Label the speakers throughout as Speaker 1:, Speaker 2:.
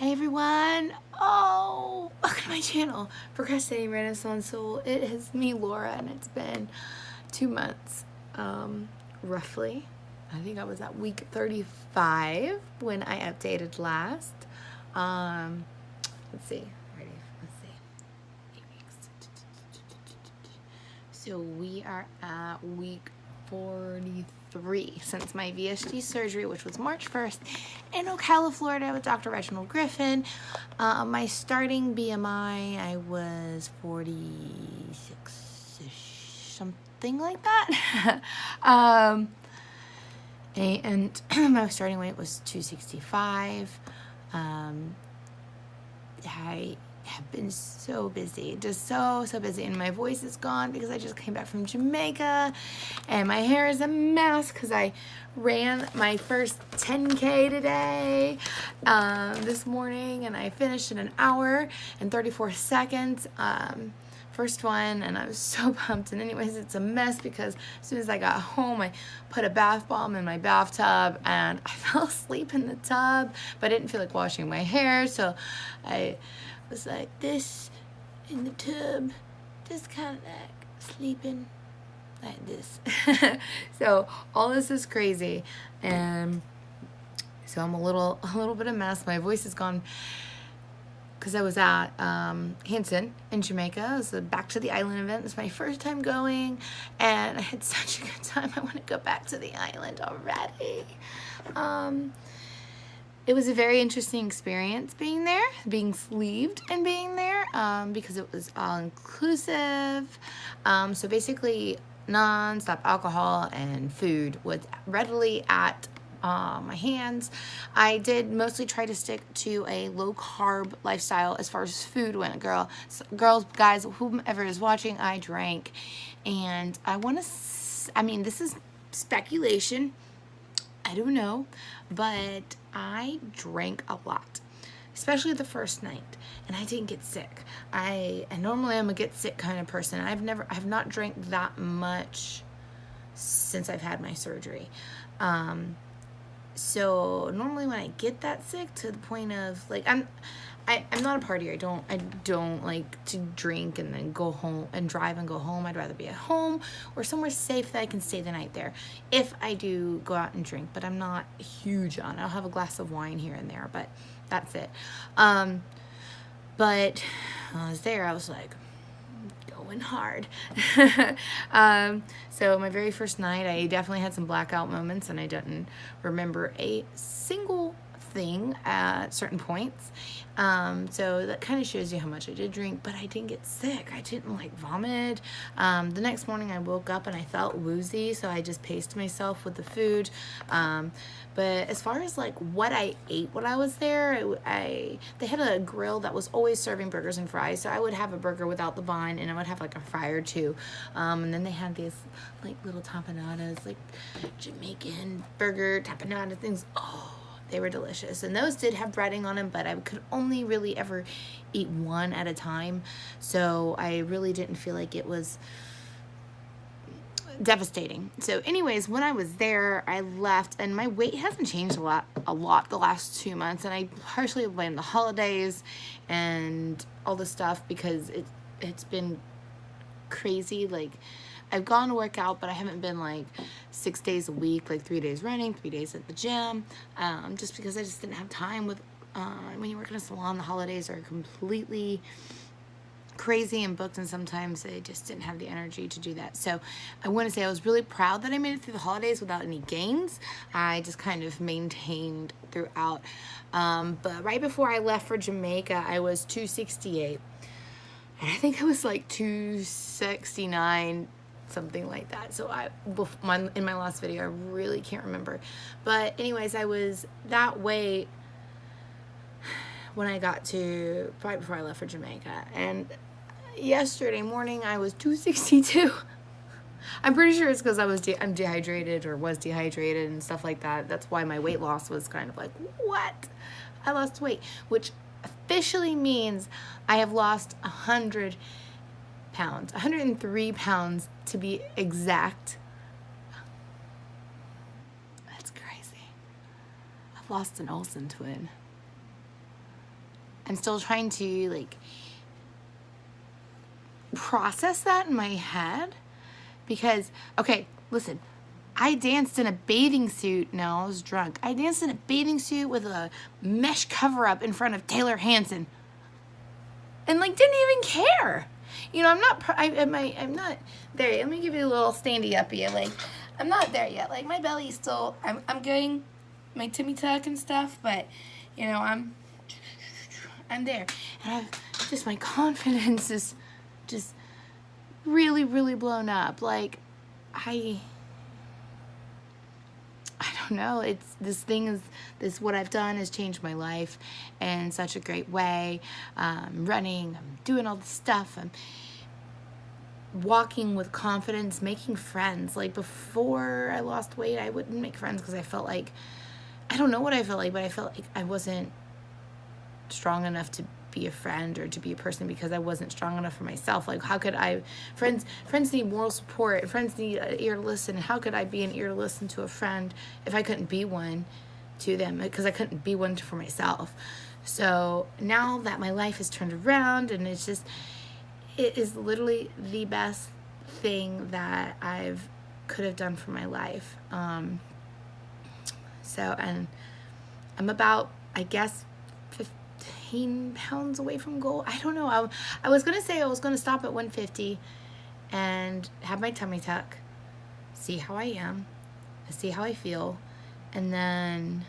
Speaker 1: Hey everyone! Oh, welcome to my channel, Procrastinating Renaissance Soul. It is me, Laura, and it's been 2 months, roughly. I think I was at week 35 when I updated last. Let's see. Ready? Let's see. 8 weeks. So we are at week 43 since my VSG surgery, which was March 1st in Ocala, Florida with Dr. Reginald Griffin. My starting BMI, I was 46-ish, something like that. And my starting weight was 265. I have been so busy, just so busy, and my voice is gone because I just came back from Jamaica, and my hair is a mess because I ran my first 10K today, this morning, and I finished in 1 hour and 34 seconds, first one, and I was so pumped. And anyways, it's a mess because as soon as I got home, I put a bath bomb in my bathtub, and I fell asleep in the tub, but I didn't feel like washing my hair, so I was like this in the tub, just kind of like sleeping like this. So all this is crazy, and so I'm a little bit of a mess. My voice is gone because I was at Hanson in Jamaica. It was a Back to the Island event. It's my first time going, and I had such a good time. I want to go back to the island already. It was a very interesting experience being there, being sleeved and being there, because it was all inclusive. So basically, non-stop alcohol and food was readily at my hands. I did mostly try to stick to a low-carb lifestyle as far as food went. Girls, guys, whomever is watching, I drank, and I mean, this is speculation. I don't know, but I drank a lot, especially the first night, and I didn't get sick. And normally I'm a get sick kind of person. I've not drank that much since I've had my surgery. So normally when I get that sick to the point of like, I'm not a partier. I don't like to drink and then go home and drive and go home. I'd rather be at home or somewhere safe that I can stay the night there if I do go out and drink, but I'm not huge on it. I'll have a glass of wine here and there, but that's it. But when I was there, I was like going hard. So my very first night, I definitely had some blackout moments, and I didn't remember a single thing at certain points. So that kind of shows you how much I did drink, but I didn't get sick. I didn't like vomit. The next morning I woke up and I felt woozy, so I just paced myself with the food. But as far as like what I ate when I was there, they had a grill that was always serving burgers and fries, so I would have a burger without the bun, and I would have like a fry or two. And then they had these like little tapanadas, like Jamaican burger tapanada things. Oh, they were delicious, and those did have breading on them, but I could only really ever eat one at a time, so I really didn't feel like it was devastating. So anyways, when I was there, I left, and my weight hasn't changed a lot the last 2 months, and I partially blame the holidays and all this stuff because it's been crazy. Like, I've gone to work out, but I haven't been like 6 days a week, like 3 days running, 3 days at the gym, just because I just didn't have time with, when you work in a salon, the holidays are completely crazy and booked, and sometimes I just didn't have the energy to do that. So I want to say I was really proud that I made it through the holidays without any gains. I just kind of maintained throughout. But right before I left for Jamaica, I was 268. And I think I was like 269, something like that. So in my last video, I really can't remember. But anyways, I was that way when I got to right before I left for Jamaica. And yesterday morning, I was 262. I'm pretty sure it's because I'm dehydrated or was dehydrated and stuff like that. That's why my weight loss was kind of like, what? I lost weight, which officially means I have lost 100 pounds, 103 pounds to be exact. That's crazy. I've lost an Olsen twin. I'm still trying to like process that in my head because, okay, listen, I danced in a bathing suit. No, I was drunk. I danced in a bathing suit with a mesh cover up in front of Taylor Hanson and like didn't even care. You know, I'm not there. Let me give you a little standy up here. Like, I'm not there yet. Like, my belly's still, I'm getting my tummy tuck and stuff, but, you know, I'm there. And my confidence is just really, really blown up. Like, I don't know. What I've done has changed my life in such a great way. Running, I'm doing all this stuff. I'm walking with confidence, making friends. Like, before I lost weight, I wouldn't make friends because I felt like, I don't know what I felt like, but I felt like I wasn't strong enough to be a friend or to be a person because I wasn't strong enough for myself. Like, how could I, friends need moral support, friends need an ear to listen. How could I be an ear to listen to a friend if I couldn't be one to them, because I couldn't be one for myself? So now that my life has turned around, and it is literally the best thing that I've could have done for my life. And I'm about, I guess, 15 pounds away from goal. I don't know. I was going to say I was going to stop at 150 and have my tummy tuck, see how I am, see how I feel, and then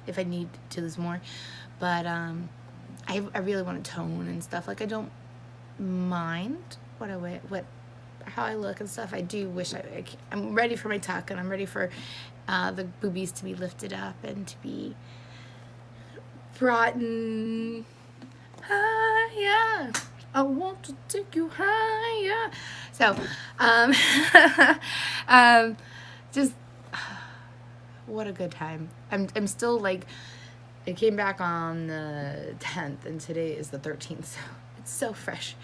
Speaker 1: if I need to lose more. But I really want to tone and stuff. Like, I don't mind what I wear, how I look and stuff. I do wish I'm ready for my tuck, and I'm ready for the boobies to be lifted up and to be brought in higher. I want to take you higher. So, just what a good time. I'm still like, I came back on the 10th, and today is the 13th. So it's so fresh.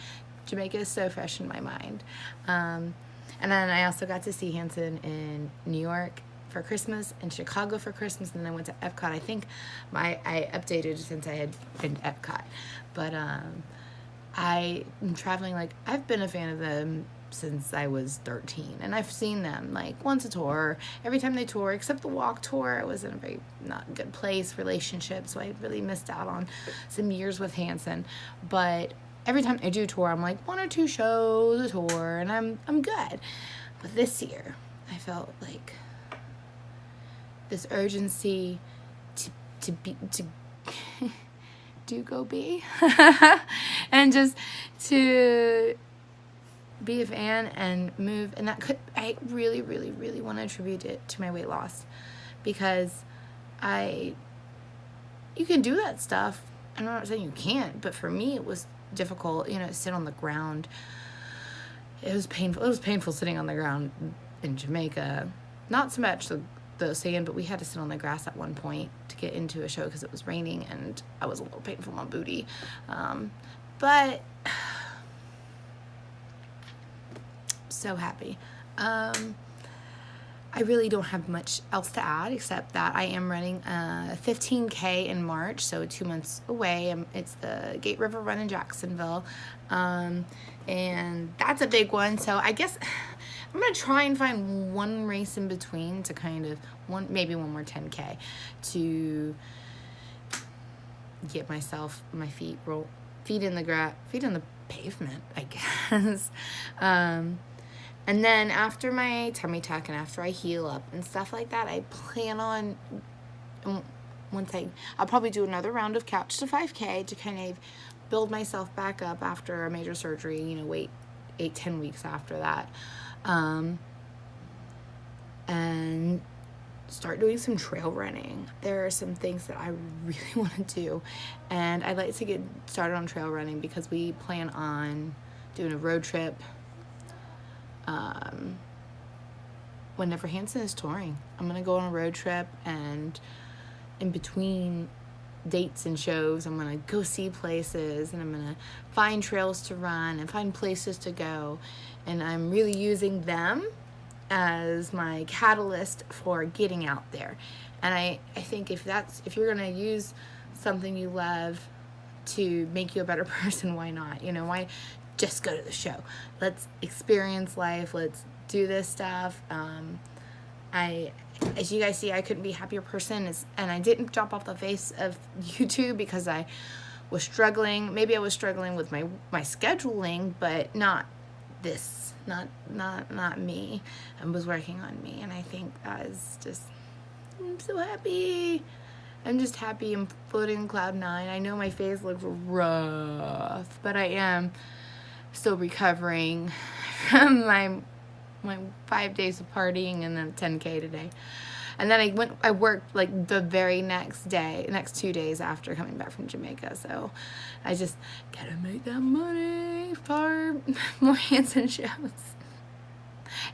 Speaker 1: Jamaica is so fresh in my mind. And then I also got to see Hanson in New York for Christmas, in Chicago for Christmas, and then I went to Epcot. I think I updated since I had been to Epcot. But I am traveling, like, I've been a fan of them since I was 13, and I've seen them like once a tour. Every time they tour, except the walk tour, I was in a very not good place relationship, so I really missed out on some years with Hanson. But every time I do tour, I'm like 1 or 2 shows a tour, and I'm good. But this year, I felt like this urgency to do go be and just to be a fan and move. And I really, really, really want to attribute it to my weight loss, because you can do that stuff. I'm not saying you can't, but for me it was difficult, to sit on the ground. It was painful. It was painful sitting on the ground in Jamaica. Not so much the sand, but we had to sit on the grass at one point to get into a show because it was raining, and I was a little painful on my booty. But so happy. I really don't have much else to add except that I am running a 15K in March, so 2 months away. It's the Gate River Run in Jacksonville, and that's a big one. So I guess I'm going to try and find one race in between to kind of, maybe one more 10K to get myself, my feet in the pavement, I guess. And then after my tummy tuck and after I heal up and stuff like that, I plan on, I'll probably do another round of couch to 5K to kind of build myself back up after a major surgery, wait 8-10 weeks after that. And start doing some trail running. There are some things that I really want to do, and I'd like to get started on trail running because we plan on doing a road trip whenever Hanson is touring. I'm gonna go on a road trip, and in between dates and shows, I'm gonna go see places, and I'm gonna find trails to run and find places to go, and I'm really using them as my catalyst for getting out there. And I think if you're gonna use something you love to make you a better person, why not? You know, why just go to the show? Let's experience life. Let's do this stuff. As you guys see, I couldn't be a happier person. And I didn't drop off the face of YouTube because I was struggling. Maybe I was struggling with my scheduling, but not this. Not me. I was working on me. And I think that is just, I'm so happy. I'm just happy. I'm floating on cloud 9. I know my face looks rough, but I am still recovering from my 5 days of partying and then 10K today. And then I worked like the very next 2 days after coming back from Jamaica. So I just gotta make that money for more Hanson shows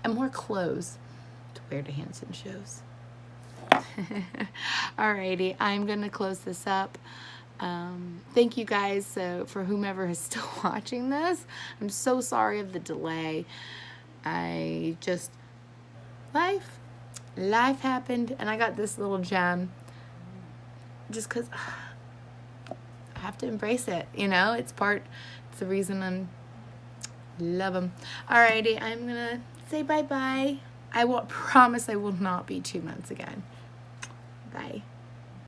Speaker 1: and more clothes to wear to Hanson shows. Alrighty, I'm gonna close this up. Thank you guys for whomever is still watching this. I'm so sorry of the delay. Life happened, and I got this little gem just because I have to embrace it, you know? It's the reason I love them. Alrighty, I'm gonna say bye-bye. I will promise I will not be 2 months again. Bye.